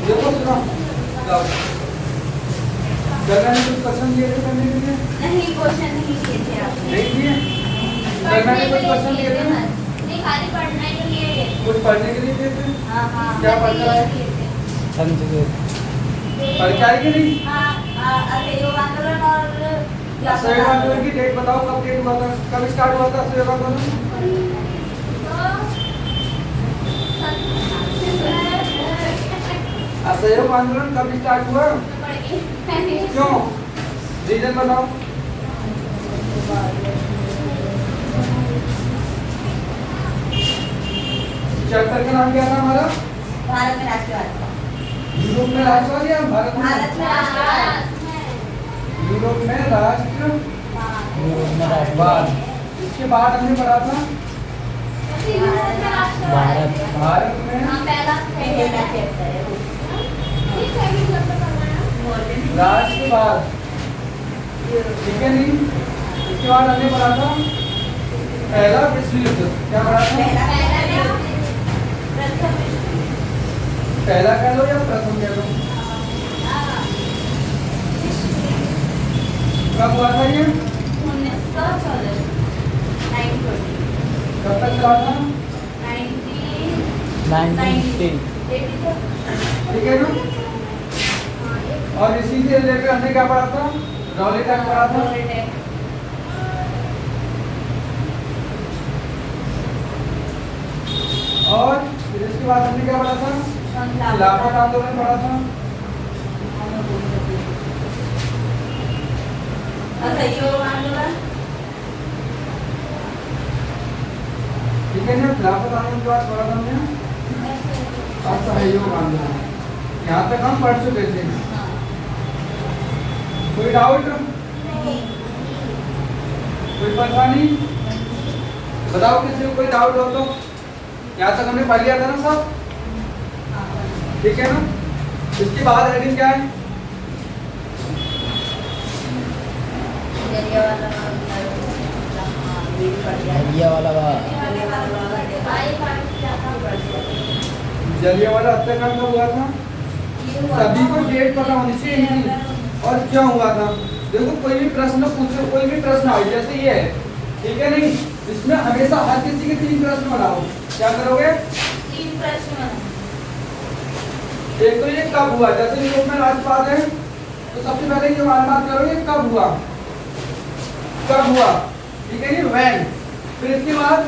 देखो सुनो, जाओ। गंगा ने कुछ क्वेश्चन दिए थे करने के लिए? नहीं, क्वेश्चन नहीं किए थे आपने। नहीं दिए? गंगा ने कुछ क्वेश्चन दिए थे? नहीं, खाली पढ़ने के लिए। कुछ पढ़ने के लिए दिए थे? हाँ हाँ। क्या पढ़ना है? संस्कृत। पढ़ के आएगी नहीं? हाँ, असहयोग आंदोलन और असहयोग आंदोलन की डेट बताओ, कब डेट हुआ था, कब स्टार्ट हुआ था असहयोग आंदोलन? असहयोग आंदोलन कब स्टार्ट हुआ? क्यों? रीजन बताओ। चैप्टर का नाम क्या था हमारा? भारत में राष्ट्रवाद। यूरोप में राष्ट्रवाद या भारत में? भारत में राष्ट्रवाद। यूरोप में राष्ट्रवाद। इसके बाद हमने पढ़ा था भारत। भारत में पहला चैप्टर है वो। राष्ट्रवाद, ठीक है नहीं? इसके बाद हमने पढ़ा था पहला विश्व युद्ध। क्या पढ़ा था? पहला कह लो या प्रथम कह लो? कब हुआ था ये? 1914। कब तक चला था? 1910। ठीक है ना? और इसी से रिलेटेड हमने क्या पढ़ा था? रॉलेट एक्ट पढ़ा था। और फिर इसके बाद हमने क्या पढ़ा था? खिलाफत आंदोलन पढ़ा था। असहयोग आंदोलन। ठीक है ना? खिलाफत आंदोलन के बाद पढ़ा था हमने असहयोग आंदोलन। यहाँ तक हम पढ़ चुके थे। कोई डाउट? कोई परेशानी? बताओ किसी को कोई डाउट हो तो। यहाँ तक हमने पढ़ लिया था ना सब? ठीक है ना? इसके बाद हेडिंग क्या है? जलियांवाला बाग। जलियांवाला हत्याकांड कब हुआ था? सभी को डेट पता होनी चाहिए इनकी और क्या हुआ था। देखो कोई भी प्रश्न पूछो, कोई भी प्रश्न आए जैसे ये है, ठीक है नहीं? इसमें हमेशा हर किसी के 3 प्रश्न बनाओ। क्या करोगे? 3 प्रश्न। एक तो ये कब हुआ, जैसे यूरोप में राष्ट्रवाद है तो सबसे पहले ये मालूम करोगे कब हुआ, कब हुआ, ठीक है नहीं? व्हेन। फिर इसके बाद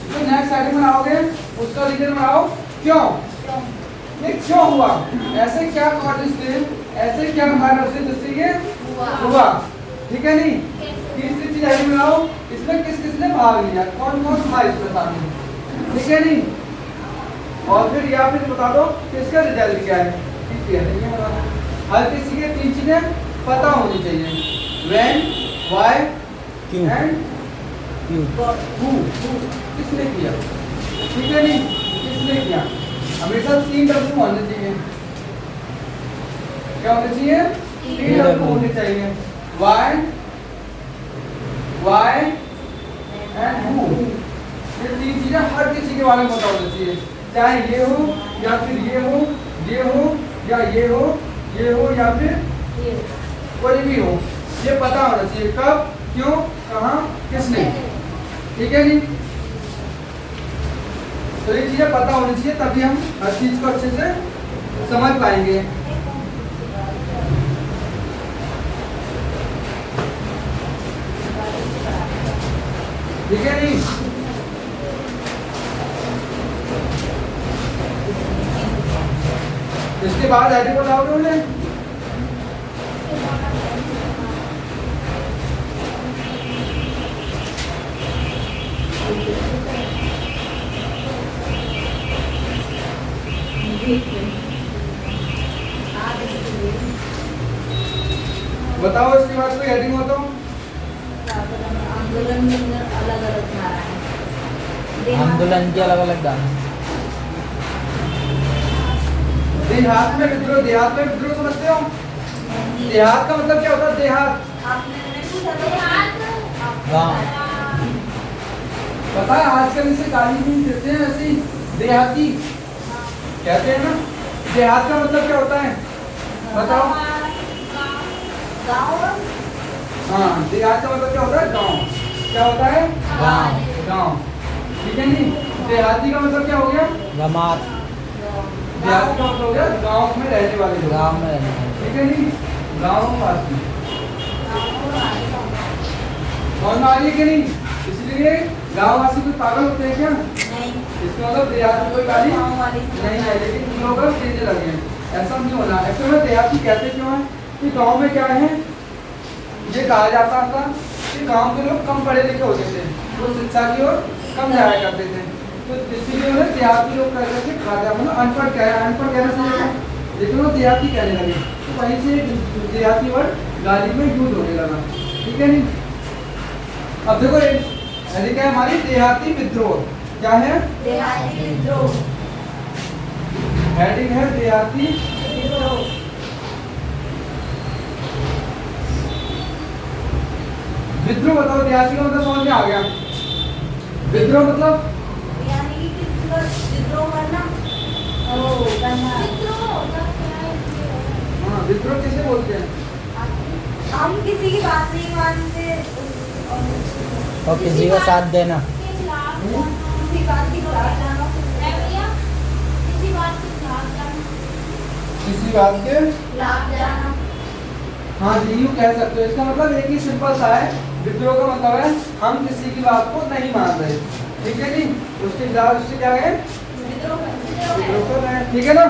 जो नेक्स्ट हेडिंग बनाओगे उसका रीजन बनाओ क्यों, ये क्यों हुआ, ऐसे क्या कॉजेस थे, ऐसे क्या कारण थे जिससे ये हुआ, ठीक है नहीं? तीसरी चीज हेडिंग बनाओ, इसमें किस किसने भाग लिया, कौन कौन था इसमें शामिल, ठीक है नहीं? और फिर या फिर बता दो कि इसका रिजल्ट क्या है। ये बता दो। हर किसी के 3 चीजें पता होनी चाहिए, व्हेन, व्हाई एंड हु। किसने किया, ठीक है नहीं? किसने किया, हमेशा 3 डब्ल्यू होने चाहिए। क्या होने चाहिए? 3 डब्ल्यू होने चाहिए, व्हाई, व्हाई एंड हु। ये 3 चीजें हर किसी के बारे में पता होनी चाहिए, चाहे ये हो या फिर ये हो, ये हो या ये हो, ये हो या फिर कोई भी हो, ये पता होना चाहिए कब, क्यों, कहाँ, किसने, ठीक है नहीं? तो ये चीजें पता होनी चाहिए, तभी हम हर चीज को अच्छे से समझ पाएंगे। ठीक है नहीं? इसके बाद हेडिंग को डाउट हो जाए। बताओ इसके बाद कोई हेडिंग हो तो। आंदोलन में अलग अलग धारा है। आंदोलन के अलग अलग गाने। देहात में विद्रोह, देहात में विद्रोह समझते हो? देहात का मतलब क्या होता है? देहात गाँव। पता है आजकल इसे गाली भी देते हैं, ऐसी देहाती कहते हैं ना, देहात का मतलब क्या होता है बताओ? गाँव। हाँ, देहात का मतलब क्या होता है? गांव। क्या होता है? गाँव। गांव। ठीक है नहीं? देहाती का मतलब क्या हो गया? गमात। देहाती का मतलब हो गया गांव में रहने वाले लोग। गाँव में रहने वाले। ठीक है नहीं? गांव वासी। कौन आ रही है कि नहीं? इसलिए गांव वासी कोई पागल होते हैं क्या? नहीं। इसका मतलब देहात में कोई गाली गाँव वाले नहीं है, लेकिन उन लोगों को चेंज लगे हैं। ऐसा नहीं होना। एक्चुअली में देहाती कहते क्यों है कि गांव में क्या है, ये कहा जाता था कि गांव के लोग कम पढ़े लिखे होते थे, वो शिक्षा की ओर कम जाया करते थे, तो इसीलिए उन्हें देहाती लोग कह करके कहा जाता, मतलब अनपढ़ कह अनपढ़ कहना चाहिए था, लेकिन वो देहाती कहने लगे, तो वहीं से देहाती वर्ड गाली में यूज होने लगा। ठीक है नहीं? अब देखो हेडिंग क्या है हमारी? देहाती विद्रोह। क्या है? देहाती विद्रोह। हेडिंग है देहाती विद्रोह। विद्रोह। बताओ देहाती का मतलब समझ में आ गया? विद्रोह मतलब यानी कि किसी का विद्रोह करना। ओ, करना। हाँ, विद्रोह किसे बोलते हैं? हम किसी की बात नहीं मानते और किसी का साथ देना। किसी बात की खिलाफ जाना। किसी बात के खिलाफ जाना। हाँ जी, यूँ कह सकते हो। इसका मतलब एक ही सिंपल सा है। विद्रोह का मतलब है हम किसी की बात को नहीं मान रहे। ठीक है जी? उसके खिलाफ उससे क्या है? विद्रोह विद्रोह कर रहे हैं। ठीक है ना?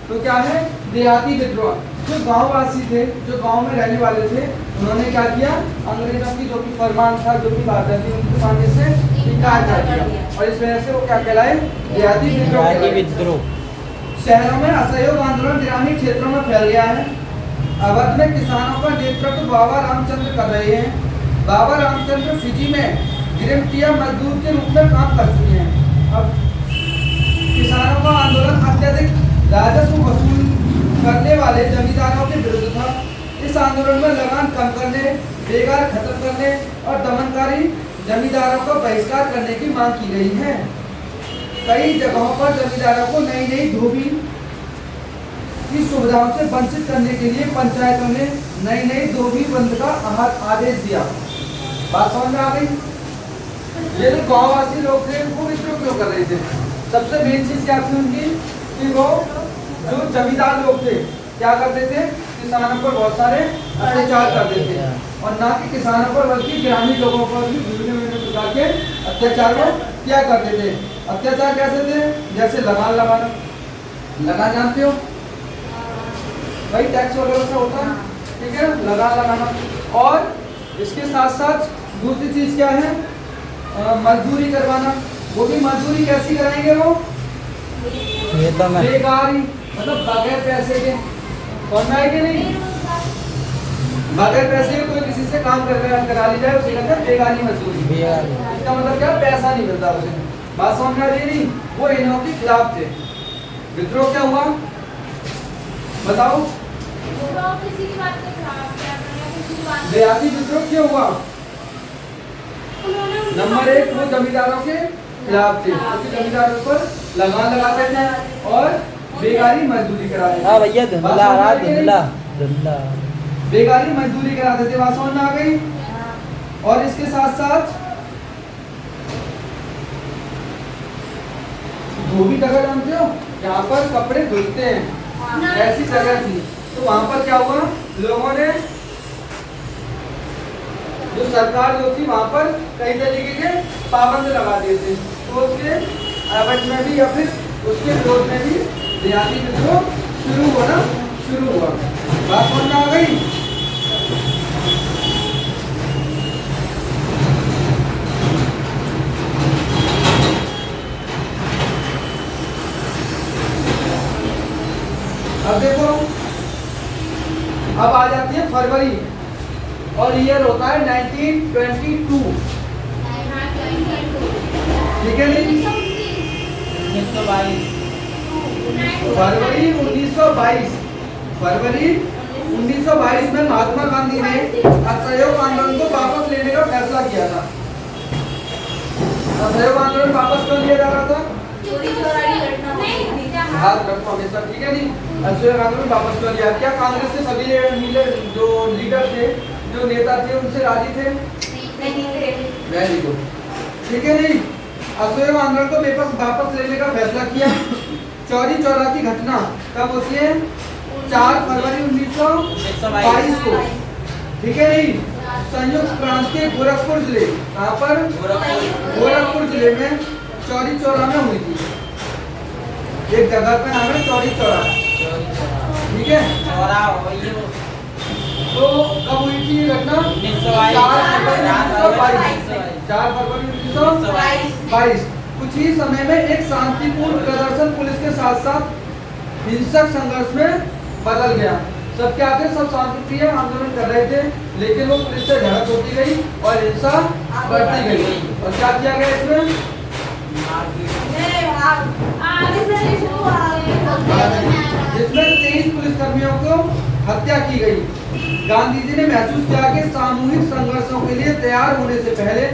तो क्या है? देहाती विद्रोह। जो गांववासी थे, जो गांव में रहने वाले थे, उन्होंने क्या किया? अंग्रेजों की जो भी फरमान था, जो भी बातें थी, उनके मानने से इनकार कर दिया, और इस वजह से वो क्या कहलाए? देहाती विद्रोह देहाती कहलाए। विद्रोह। शहरों में असहयोग आंदोलन ग्रामीण क्षेत्रों में फैल गया है। अवध में किसानों का नेतृत्व बाबा रामचंद्र कर रहे हैं। बाबा रामचंद्र फिजी में गिरफ्तिया मजदूर के रूप में काम कर चुके हैं। अब किसानों का आंदोलन अत्यधिक राजस्व वसूल करने वाले जमींदारों के विरुद्ध था। इस आंदोलन में लगान कम करने, बेकार खत्म करने और दमनकारी जमींदारों का बहिष्कार करने की मांग की गई है। कई जगहों पर जमींदारों को नई नई धोबी की सुविधाओं से वंचित करने के लिए पंचायतों ने नई नई धोबी बंद का आदेश दिया। बात समझ में आ गई? ये जो गाँववासी लोग थे वो विद्रोह क्यों कर रहे थे? सबसे मेन चीज क्या थी उनकी कि वो जो जमींदार लोग थे क्या करते थे? किसानों पर बहुत सारे अत्याचार करते थे, और ना कि किसानों पर बल्कि ग्रामीण लोगों पर भी विभिन्न प्रकार के अत्याचार को क्या करते थे। अत्याचार कैसे थे? जैसे लगान लगाना। लगान जानते हो भाई? टैक्स वगैरह से होता है। ठीक है? लगान लगाना। और इसके साथ साथ दूसरी चीज क्या है? मजदूरी करवाना। वो भी मजदूरी कैसी कराएंगे? वो खेतों में। बेकारी, मतलब बगैर पैसे के। कौन आएगी? नहीं, बगैर पैसे के कोई किसी से काम करा ली जाए उसे कहते हैं बेगारी मजदूरी। बेगारी। इसका मतलब क्या? पैसा नहीं मिलता उसे। बात समझ में आ रही नहीं? वो इन्हों के खिलाफ थे। विद्रोह क्या हुआ बताओ? किसी की बात के खिलाफ क्या करना, किसी की बात देहाती विद्रोह क्यों हुआ? नंबर एक, वो जमींदारों के खिलाफ थे, क्योंकि जमींदारों पर लगान लगाते थे और बेगारी मजदूरी कराते थे। हाँ भैया, धुंधला आ रहा, धुंधला धुंधला। बेगारी मजदूरी कराते थे। बात समझ में आ गई? और इसके साथ साथ धोबी जगह जानते हो? यहाँ पर कपड़े धुलते हैं, ऐसी जगह थी। तो वहां पर क्या हुआ? लोगों ने, जो सरकार जो थी वहां पर कई तरीके के पाबंद लगा दिए थे, तो उसके एवज में भी या फिर उसके विरोध में भी देहाती विद्रोह शुरू हुआ। बात समझ में आ गई? अब देखो, अब आ जाती है फरवरी, और ईयर होता है 1922। ठीक है नहीं? 1922। फरवरी 1922। फरवरी 1922 में महात्मा गांधी ने असहयोग आंदोलन को वापस लेने का फैसला किया था। असहयोग आंदोलन वापस क्यों लिया जा रहा था? चोरी चोराई घटना हुई थी। याद रखो हमेशा, ठीक है नहीं। असहयोग आंदोलन वापस क्यों लिया? क्या कांग्रेस के सभी जो लीडर थे, जो नेता थे, उनसे राजी थे? वेरी गुड, ठीक है नहीं। असहयोग आंदोलन को वापस लेने का फैसला किया। चौरी चौरा की घटना कब होती है? 4 फरवरी 1922 को, ठीक है नहीं। संयुक्त प्रांत के गोरखपुर जिले, कहाँ पर? गोरखपुर जिले में चौरी चौरा में हुई थी। एक जगह का नाम है चौरी चौरा, ठीक है। तो कब हुई थी ये घटना? 4 फरवरी 1922। कुछ ही समय में एक शांतिपूर्ण प्रदर्शन पुलिस के साथ साथ हिंसक संघर्ष में बदल गया। सब क्या थे? सब शांतिप्रिय आंदोलन कर रहे थे, लेकिन वो पुलिस से झड़प होती गई और हिंसा बढ़ती गई। और क्या किया गया इसमें? जिसमें 23 पुलिसकर्मियों को हत्या की गई। गांधी जी ने महसूस किया कि सामूहिक संघर्षों के लिए तैयार होने से पहले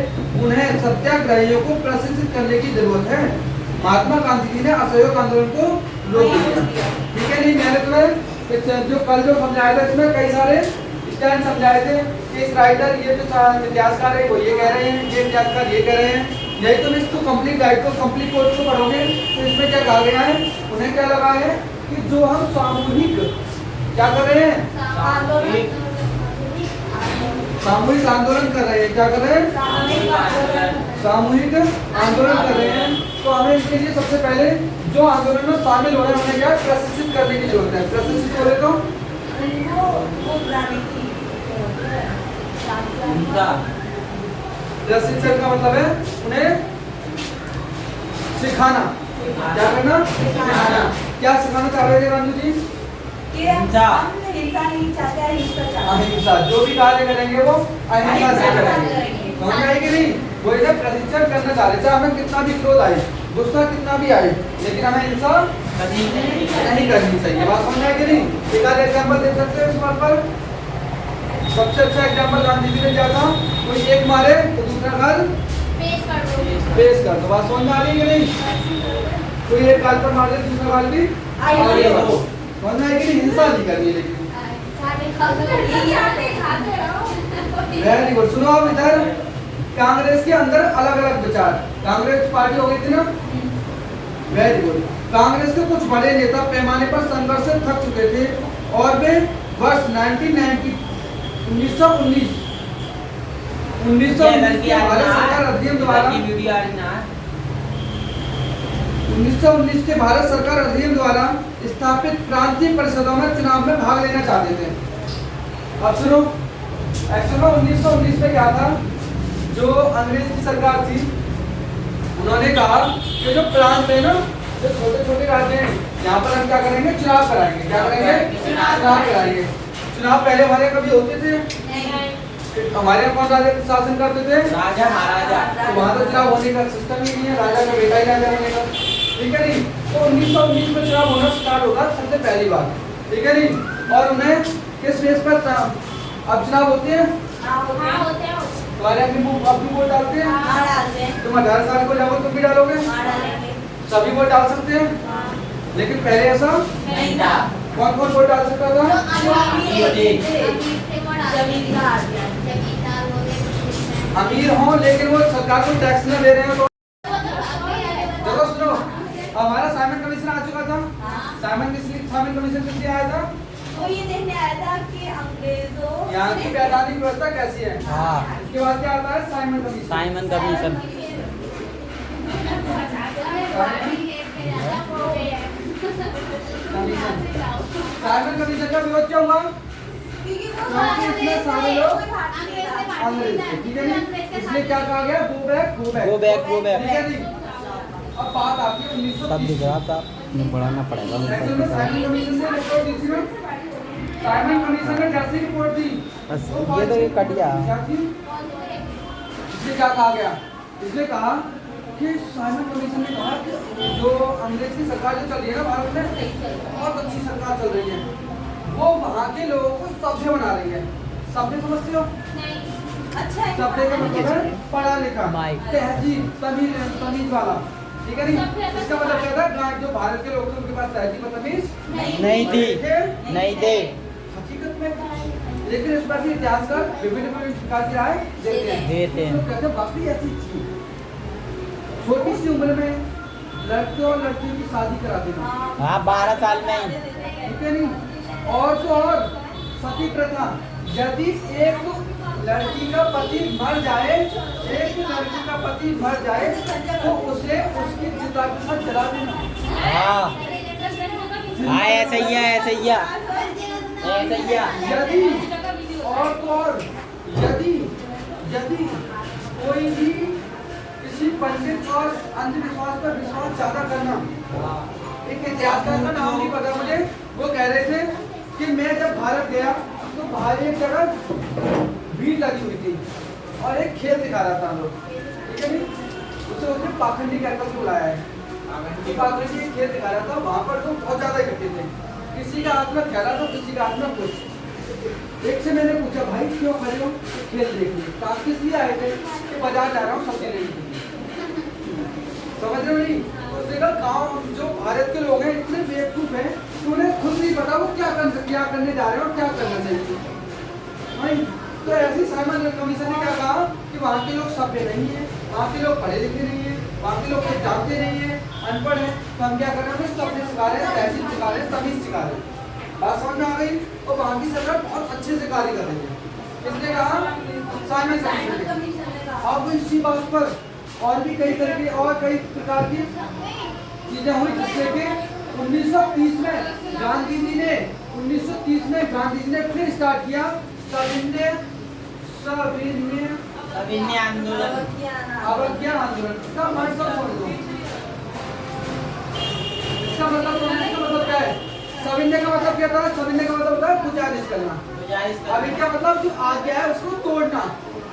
उन्हें सत्याग्रहियों को प्रशिक्षित करने की जरूरत है। महात्मा गांधी जी ने असहयोग आंदोलन को रोक दिया, ठीक है नहीं। मैंने तुम्हें जो कल जो समझाया था, इसमें कई सारे स्टैंड समझाए थे कि इस राइटर, ये जो इतिहासकार है वो ये कह रहे हैं, ये इतिहासकार ये कह रहे हैं। यही तुम इसको कंप्लीट गाइड को, कंप्लीट कोर्स को पढ़ोगे तो इसमें क्या कहा गया है? उन्हें क्या लगा है कि जो हम सामूहिक क्या कर रहे हैं? सामूहिक आंदोलन कर रहे हैं। क्या कर रहे हैं? सामूहिक आंदोलन कर रहे हैं। तो हमें इसके लिए सबसे पहले जो आंदोलन में शामिल हो रहे हैं उन्हें क्या प्रशिक्षित करने की जरूरत है। प्रशिक्षित बोले तो प्रशिक्षण का मतलब है उन्हें सिखाना। क्या करना? सिखाना। क्या सिखाना चाह रहे थे राजू जी? अहिंसा। जो भी कार्य करेंगे वो अहिंसा से करेंगे, समझ में आई कि नहीं? वो इधर प्रशिक्षण करना चाह रहे थे। हमें कितना भी क्रोध आए, गुस्सा कितना भी आए, लेकिन हमें हिंसा नहीं करनी चाहिए। बात समझ में आई कि नहीं? एक आध एग्जाम्पल दे सकते हैं इस बात पर। सबसे अच्छा एग्जाम्पल गांधी जी ने दिया था, कोई एक मारे तो दूसरा गाल पेश कर दो। बात समझ में आ रही है कि नहीं? कोई एक गाल पर मार दे, दूसरा गाल भी आगे बढ़ो। समझ में आई कि नहीं? हिंसा नहीं करनी। लेकिन वेरी गुड। सुनो अब इधर कांग्रेस के अंदर अलग अलग विचार। कांग्रेस पार्टी हो गई थी ना? Very good. कांग्रेस के कुछ बड़े नेता पैमाने पर संघर्ष से थक चुके थे और वे वर्ष 1919 के भारत सरकार अधिनियम द्वारा 1919 के भारत सरकार अधिनियम द्वारा स्थापित प्रांतीय परिषदों में चुनाव में भाग लेना चाहते थे। अब सुनो, एक्चुअल में 1919 में क्या था? जो अंग्रेज की सरकार थी उन्होंने कहा कि जो प्रांत है ना, जो छोटे छोटे राज्य हैं, यहाँ पर हम क्या करेंगे? चुनाव कराएंगे। क्या करेंगे? चुनाव कराएंगे। चुनाव पहले हमारे कभी होते थे? हमारे यहाँ कौन राजा शासन करते थे? राजा महाराजा। तो वहाँ तो चुनाव होने का सिस्टम ही नहीं है, राजा का बेटा ही राजा बनेगा, ठीक है नहीं। तो 1919 में चुनाव होना स्टार्ट होगा सबसे पहली बार, ठीक है नहीं। और उन्हें किस बेस पर अब चुनाव होते हैं? तुम्हारे अपनी वोट डालते हैं? तुम 18 साल को जाओ, तुम भी डालोगे? सभी वोट डाल सकते हैं, लेकिन पहले ऐसा नहीं था। कौन कौन वोट डाल सकता था? अमीर हो, लेकिन वो सरकार को टैक्स न दे रहे हो तो। चलो सुनो, हमारा साइमन कमीशन आ चुका था। साइमन कमीशन किस लिए आया था? वो ये देखने आया था कि अंग्रेजों यहाँ की वैधानिक व्यवस्था कैसी है। इसके बाद क्या आता है? Simon commission. Simon commission. Simon commission का विरोध क्यों हुआ? क्योंकि इसमें सारे लोग अंग्रेज थे, ठीक है नहीं। इसलिए क्या कहा गया? Go back, go back, go back, go back. ठीक है नहीं। अब बात आती है 1930 सब दिख रहा था, बढ़ाना पड़ेगा। एक्चुअल में साइमन कमीशन से रिपोर्ट दी थी ना। साइमन कमीशन ने जैसी रिपोर्ट दी, बस ये तो ये कट गया। इसलिए क्या कहा गया? इसलिए कहा कि साइमन कमीशन ने कहा कि जो अंग्रेज की सरकार जो चल रही है ना भारत में, बहुत अच्छी सरकार चल रही है, वो वहाँ के लोगों को सभ्य बना रही है। सभ्य समझते हो? अच्छा सभ्य का मतलब है पढ़ा लिखा, तहजीब, तमीज वाला, ठीक है नहीं? इसका मतलब क्या था, जो भारत के लोग थे उनके पास तहजीब व तमीज नहीं थी, थे? नहीं थे। हकीकत में, लेकिन इस पर भी इतिहासकार विभिन्न प्रकार की राय देते हैं। तो कहते हैं वाकई ऐसी थी, छोटी सी उम्र में लड़के और लड़कियों की शादी करा देना, हाँ 12 साल में ही। ठीक है नहीं? और तो और सती प्रथा, यदि एक लड़की का पति मर जाए, एक लड़की का पति मर जाए तो उसे उसकी चिता के साथ जला देना। हाँ हाँ ऐसे ही है, ऐसे ही है, ऐसे ही है। यदि और तो और यदि कोई भी किसी पंडित और अंधविश्वास पर विश्वास ज्यादा करना, एक इतिहासकार का नाम नहीं पता मुझे, वो कह रहे थे कि मैं जब भारत गया तो बाहर एक जगह भीड़ लगी हुई थी और एक खेल दिखा रहा था हम लोग, ठीक है नहीं? उसने पाखंडी कहकर बुलाया है, पाखंडी एक खेल दिखा रहा था, वहां पर तो बहुत ज्यादा इकट्ठे थे, किसी का हाथ में थैला तो किसी का हाथ में कुछ। एक से मैंने पूछा भाई क्यों खड़े हो? खेल देखने। कहा किस लिए आए थे? कि बाजार जा रहा हूँ सब्जी लेने के लिए। समझ रहे हो नहीं? उसने कहा गाँव जो भारत के लोग हैं इतने बेवकूफ हैं कि उन्हें खुद नहीं पता वो क्या करने जा रहे हैं और क्या करना चाहिए। नहीं तो ऐसी साइमन कमीशन ने क्या कहा कि वहाँ के लोग सभ्य नहीं है, वहाँ के लोग पढ़े लिखे नहीं है, वहाँ के लोग कुछ जानते नहीं है, अनपढ़ है, तो हम क्या कर रहे हैं? सभ्य सिखा रहे हैं, तहसील सिखा रहे हैं, तमीज सिखा रहे हैं। बात समझ में आ गई? तो वहाँ की सरकार बहुत अच्छे से कार्य कर रही है। किसने कहा? साइमन कमीशन ने। अब इसी बात पर और भी कई तरह की और कई प्रकार की चीजें हुई, जिससे कि 1930 में गांधी जी ने 1930 में गांधी जी ने फिर स्टार्ट किया सविनय आंदोलन, अवज्ञा आंदोलन। इसका मतलब समझ लो, इसका मतलब क्या है? सविनय का मतलब क्या था? सविनय का मतलब होता है गुजारिश करना। अवज्ञा मतलब जो आ गया है उसको तोड़ना,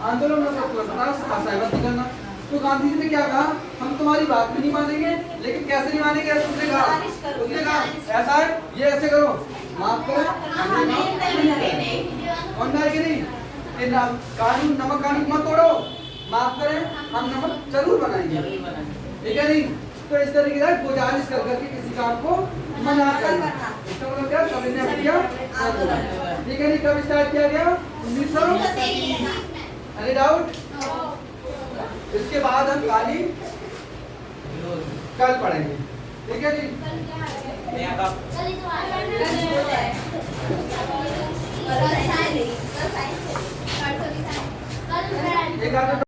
आंदोलन मतलब तोड़ना, असहमति करना। तो गांधी जी ने क्या कहा? हम तुम्हारी बात भी नहीं मानेंगे, लेकिन कैसे नहीं मानेंगे? उसने कहा ऐसा है, ये ऐसे करो, माफ करो, अन्याय की नहीं, कि कानून नमक कानून मत तोड़ो, माफ करें, हम नमक जरूर बनाएंगे, ठीक है नहीं? तो इस तरीके से गुजारिश कर करके किसी काम को मना करना, इसका मतलब क्या? सविनय किया, ठीक है नहीं? कब स्टार्ट किया गया? 1930। Any doubt? इसके बाद हम काली कल पढ़ेंगे, ठीक है जी?